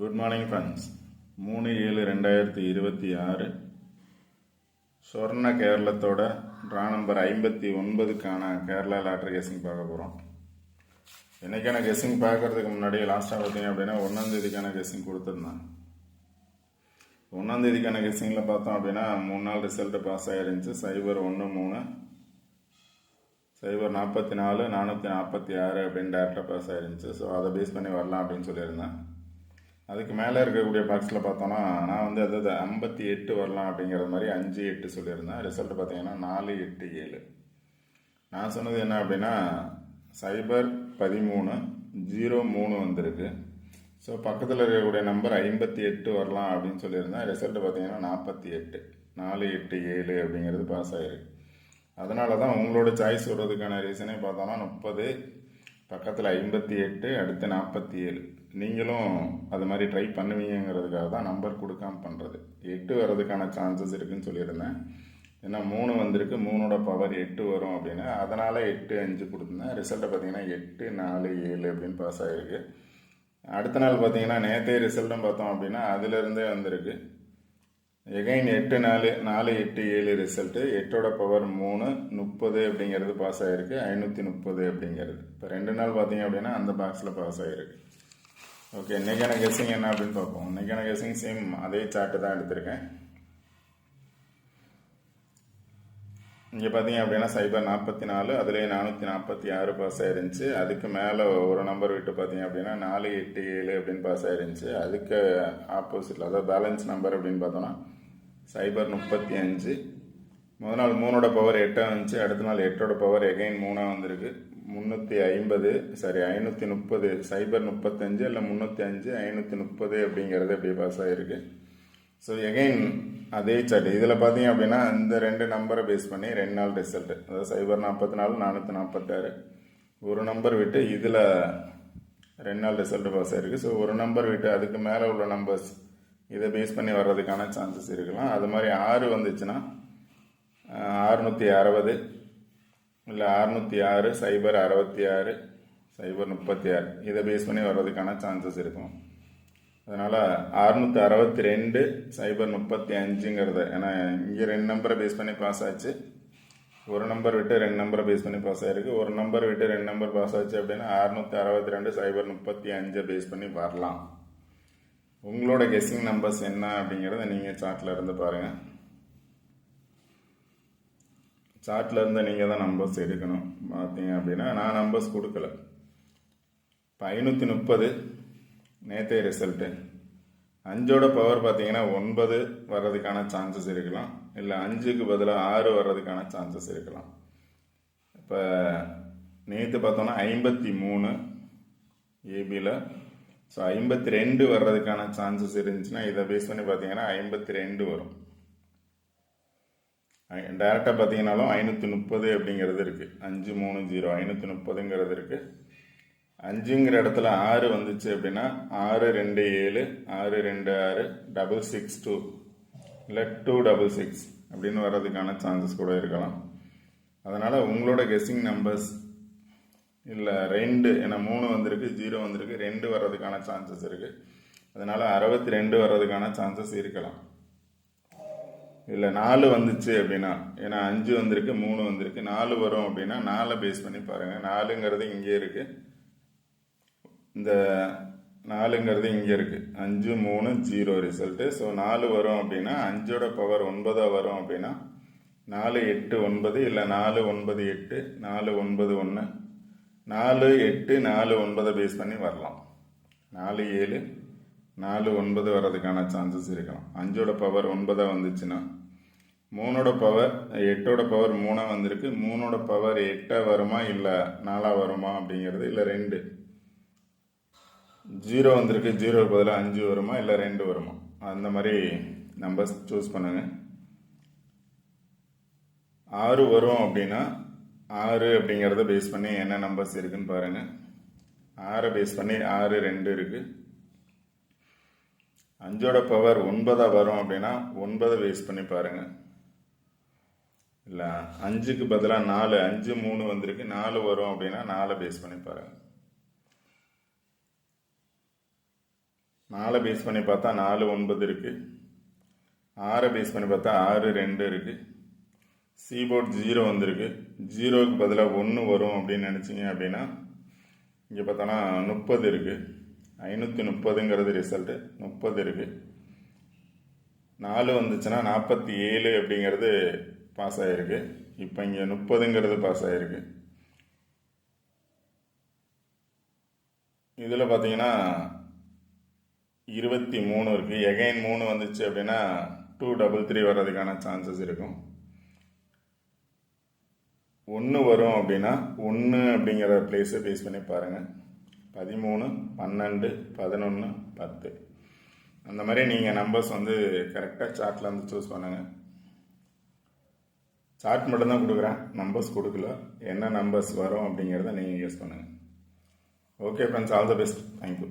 Good morning friends. 3/7/2026 Swarna கேரளத்தோட draw number 59க்கான Kerala lottery guessing பார்க்க போகிறோம். இன்றைக்கான கெஸ்ஸிங் பார்க்குறதுக்கு முன்னாடி லாஸ்ட்டாக பார்த்தீங்க அப்படின்னா 1ஆம் கெஸ்ஸிங் கொடுத்துருந்தேன். 1ஆம் கெஸ்ஸிங்கில் பார்த்தோம் அப்படின்னா 3 நாள் ரிசல்ட்டு பாஸ் ஆகிருந்துச்சு. 013 044 446 அப்படின்னு டேரெக்டாக பாஸ் ஆகிருந்துச்சு. ஸோ அதை பேஸ் பண்ணி வரலாம் அப்படின்னு சொல்லியிருந்தேன். அதுக்கு மேலே இருக்கக்கூடிய பாக்ஸில் பார்த்தோன்னா நான் அதாவது 58 வரலாம் அப்படிங்கிற மாதிரி 5-8 சொல்லியிருந்தேன். ரிசல்ட் பார்த்தீங்கன்னா 4-8-7. நான் சொன்னது என்ன அப்படின்னா 013 வந்திருக்கு. ஸோ பக்கத்தில் இருக்கக்கூடிய நம்பர் 58 வரலாம் அப்படின்னு சொல்லியிருந்தேன். ரிசல்ட் பார்த்தீங்கன்னா 48 4-8-7 அப்படிங்கிறது பாஸ் ஆகிருக்கு. அதனால தான் உங்களோட சாய்ஸ் சொல்கிறதுக்கான ரீசனே பார்த்தோன்னா 30, பக்கத்தில் 58, அடுத்து 47. நீங்களும் அது மாதிரி ட்ரை பண்ணுவீங்கிறதுக்காக தான் நம்பர் கொடுக்காம பண்ணுறது. 8 வர்றதுக்கான சான்சஸ் இருக்குதுன்னு சொல்லியிருந்தேன். ஏன்னா 3 வந்திருக்கு, 3ஓட பவர் 8 வரும் அப்படின்னு. அதனால் 8-5 கொடுத்துருந்தேன். ரிசல்ட்டை பார்த்தீங்கன்னா 8-4-7 அப்படின்னு பாஸ் ஆகிருக்கு. அடுத்த நாள் பார்த்தீங்கன்னா நேற்றே ரிசல்ட்டும் பார்த்தோம் அப்படின்னா அதிலிருந்தே வந்திருக்கு. Again 8-4-8-7 result. 8ஓட பவர் 3 30 அப்படிங்கிறது பாஸ் ஆகிருக்கு. 530 அப்படிங்கிறது இப்போ 2 நாள் பார்த்தீங்க அப்படின்னா அந்த பாக்ஸில் பாஸ் ஆகிருக்கு. ஓகே, இன்றைக்கான கெஸ்ஸிங் என்ன அப்படின்னு பார்ப்போம். இன்றைக்கான கெஸ்ஸிங் சேம் அதே சார்ட்டு தான் எடுத்திருக்கேன். இங்கே பார்த்தீங்க அப்படின்னா 044, அதுலேயே 446 பாஸ் ஆயிருந்துச்சு. அதுக்கு மேலே ஒரு நம்பர் விட்டு பார்த்தீங்க அப்படின்னா 4-8-7 அப்படின்னு பாஸ் ஆயிருந்துச்சு. அதுக்கு ஆப்போசிட்டில் அதாவது பேலன்ஸ் நம்பர் அப்படின்னு பார்த்தோன்னா 035. முதல் நாள் 3ஓட பவர் 8 வந்துச்சு. அடுத்த நாள் 8ஓட பவர் எகைன் 3 வந்திருக்கு. 530 035 இல்லை 305 530 அப்படிங்கிறது அப்படியே பாஸ் ஆகிருக்கு. ஸோ எகைன் அதே சார்ட் இதில் பார்த்தீங்க அப்படின்னா இந்த 2 நம்பரை பேஸ் பண்ணி 2 நாள் ரிசல்ட்டு, அதாவது 044 446 ஒரு நம்பர் விட்டு இதில் 2 நாள் ரிசல்ட்டு பாஸ் ஆகிருக்கு. ஸோ ஒரு நம்பர் விட்டு அதுக்கு மேலே உள்ள நம்பர்ஸ் இதை பேஸ் பண்ணி வர்றதுக்கான சான்சஸ் இருக்கலாம். அது மாதிரி 6 வந்துச்சுன்னா 660 இல்லை 606 066 036 இதை பேஸ் பண்ணி வர்றதுக்கான சான்சஸ் இருக்கும். அதனால் 662 035ங்கிறத, ஏன்னா இங்கே 2 நம்பரை பேஸ் பண்ணி பாஸ் ஆச்சு. ஒரு நம்பர் விட்டு 2 நம்பரை பேஸ் பண்ணி பாஸ் ஆகிருக்கு. ஒரு நம்பர் விட்டு 2 நம்பர் பாஸ் ஆச்சு அப்படின்னா 662 035 பேஸ் பண்ணி வரலாம். உங்களோட கெஸ்ஸிங் நம்பர்ஸ் என்ன அப்படிங்கிறத நீங்கள் சார்ட்டில் இருந்து பாருங்கள். சார்ட்டில் இருந்து நீங்கள் தான் நம்பர்ஸ் எடுக்கணும். பார்த்தீங்க அப்படின்னா நான் நம்பர்ஸ் கொடுக்கல. இப்போ 530 நேற்றைய ரிசல்ட்டு. 5ஓட பவர் பார்த்தீங்கன்னா 9 வர்றதுக்கான சான்சஸ் இருக்கலாம். இல்லை 5க்கு பதிலாக 6 வர்றதுக்கான சான்சஸ் இருக்கலாம். இப்போ நேற்று பார்த்தோன்னா 53 ஏபியில். ஸோ 52 வர்றதுக்கான சான்சஸ் இருந்துச்சுன்னா இதை பேஸ் பண்ணி பார்த்தீங்கன்னா 52 வரும். டேரெக்டாக பார்த்தீங்கன்னாலும் 530 அப்படிங்கிறது இருக்குது. 530 530ங்கிறது இருக்குது. 5ங்கிற இடத்துல 6 வந்துச்சு அப்படின்னா 627 626 662 இல்லை 266 அப்படின்னு வர்றதுக்கான சான்சஸ் கூட இருக்கலாம். அதனால் உங்களோட கெஸ்ஸிங் நம்பர்ஸ் இல்லை 2, ஏன்னா 3 வந்திருக்கு, 0 வந்திருக்கு, 2 வர்றதுக்கான சான்சஸ் இருக்குது. அதனால் 62 வர்றதுக்கான சான்சஸ் இருக்கலாம். இல்லை 4 வந்துச்சு அப்படின்னா, ஏன்னா 5 வந்திருக்கு 3 வந்திருக்கு, 4 வரும் அப்படின்னா 4 பேஸ் பண்ணி பாருங்கள். 4ங்கிறது இங்கே இருக்குது, இந்த 4ங்கிறது இங்கே இருக்குது. 5 3 0 ரிசல்ட்டு. ஸோ 4 வரும் அப்படின்னா 5ஓட பவர் 9 வரும் அப்படின்னா 4 8 9 இல்லை 4 9 8 4 9 1 4 8 4 9 பேஸ் பண்ணி வரலாம். 4 7 4 9 வர்றதுக்கான சான்சஸ் இருக்கலாம். 5ஓட பவர் 9 வந்துச்சுன்னா 3ஓட பவர் 8ஓட பவர் 3 வந்திருக்கு. 3ஓட பவர் 8 வருமா இல்லை 4 வருமா அப்படிங்கிறது, இல்லை 2 0 வந்திருக்கு, 0 பதிலாக 5 வருமா இல்லை 2 வருமா, அந்த மாதிரி நம்பர்ஸ் சூஸ் பண்ணுங்கள். 6 வரும் அப்படின்னா 6 அப்படிங்கிறத பேஸ் பண்ணி என்ன நம்பர்ஸ் இருக்குன்னு பாருங்கள். 6 பேஸ் பண்ணி 6 2 இருக்குது. 5ஓட பவர் 9 வரும் அப்படின்னா 9 பேஸ் பண்ணி பாருங்கள். இல்லை 5க்கு பதிலாக 4 5 3 வந்திருக்கு, 4 வரும் அப்படின்னா 4 பேஸ் பண்ணி பாருங்கள். 4 பேஸ் பண்ணி பார்த்தா 4 9 இருக்குது. 6 பேஸ் பண்ணி பார்த்தா 6 2 இருக்குது. சீபோர்ட் 0 வந்திருக்கு. 0க்கு பதிலாக 1 வரும் அப்படின்னு நினச்சிங்க அப்படின்னா இங்கே பார்த்தோன்னா 30 இருக்குது. 530ங்கிறது ரிசல்ட்டு. 30 இருக்குது. 4 வந்துச்சுன்னா 47 அப்படிங்கிறது பாஸ் ஆகிருக்கு. இப்போ இங்கே 30ங்கிறது பாஸ் ஆகிருக்கு. இதில் பார்த்தீங்கன்னா 23 இருக்குது. எகைன் 3 வந்துச்சு அப்படின்னா 233 வர்றதுக்கான சான்சஸ் இருக்கும். 1 வரும் அப்படின்னா 1 அப்படிங்கிற பிளேஸை பேஸ் பண்ணி பாருங்கள். 13 12 11 10 அந்த மாதிரி நீங்கள் நம்பர்ஸ் வந்து கரெக்டாக சார்ட்டில் வந்து சூஸ் பண்ணுங்கள். சார்ட் மட்டும்தான் கொடுக்குறேன், நம்பர்ஸ் கொடுக்கல. என்ன நம்பர்ஸ் வரும் அப்படிங்கிறத நீங்கள் யூஸ் பண்ணுங்கள். Okay friends, all the best. Thank you.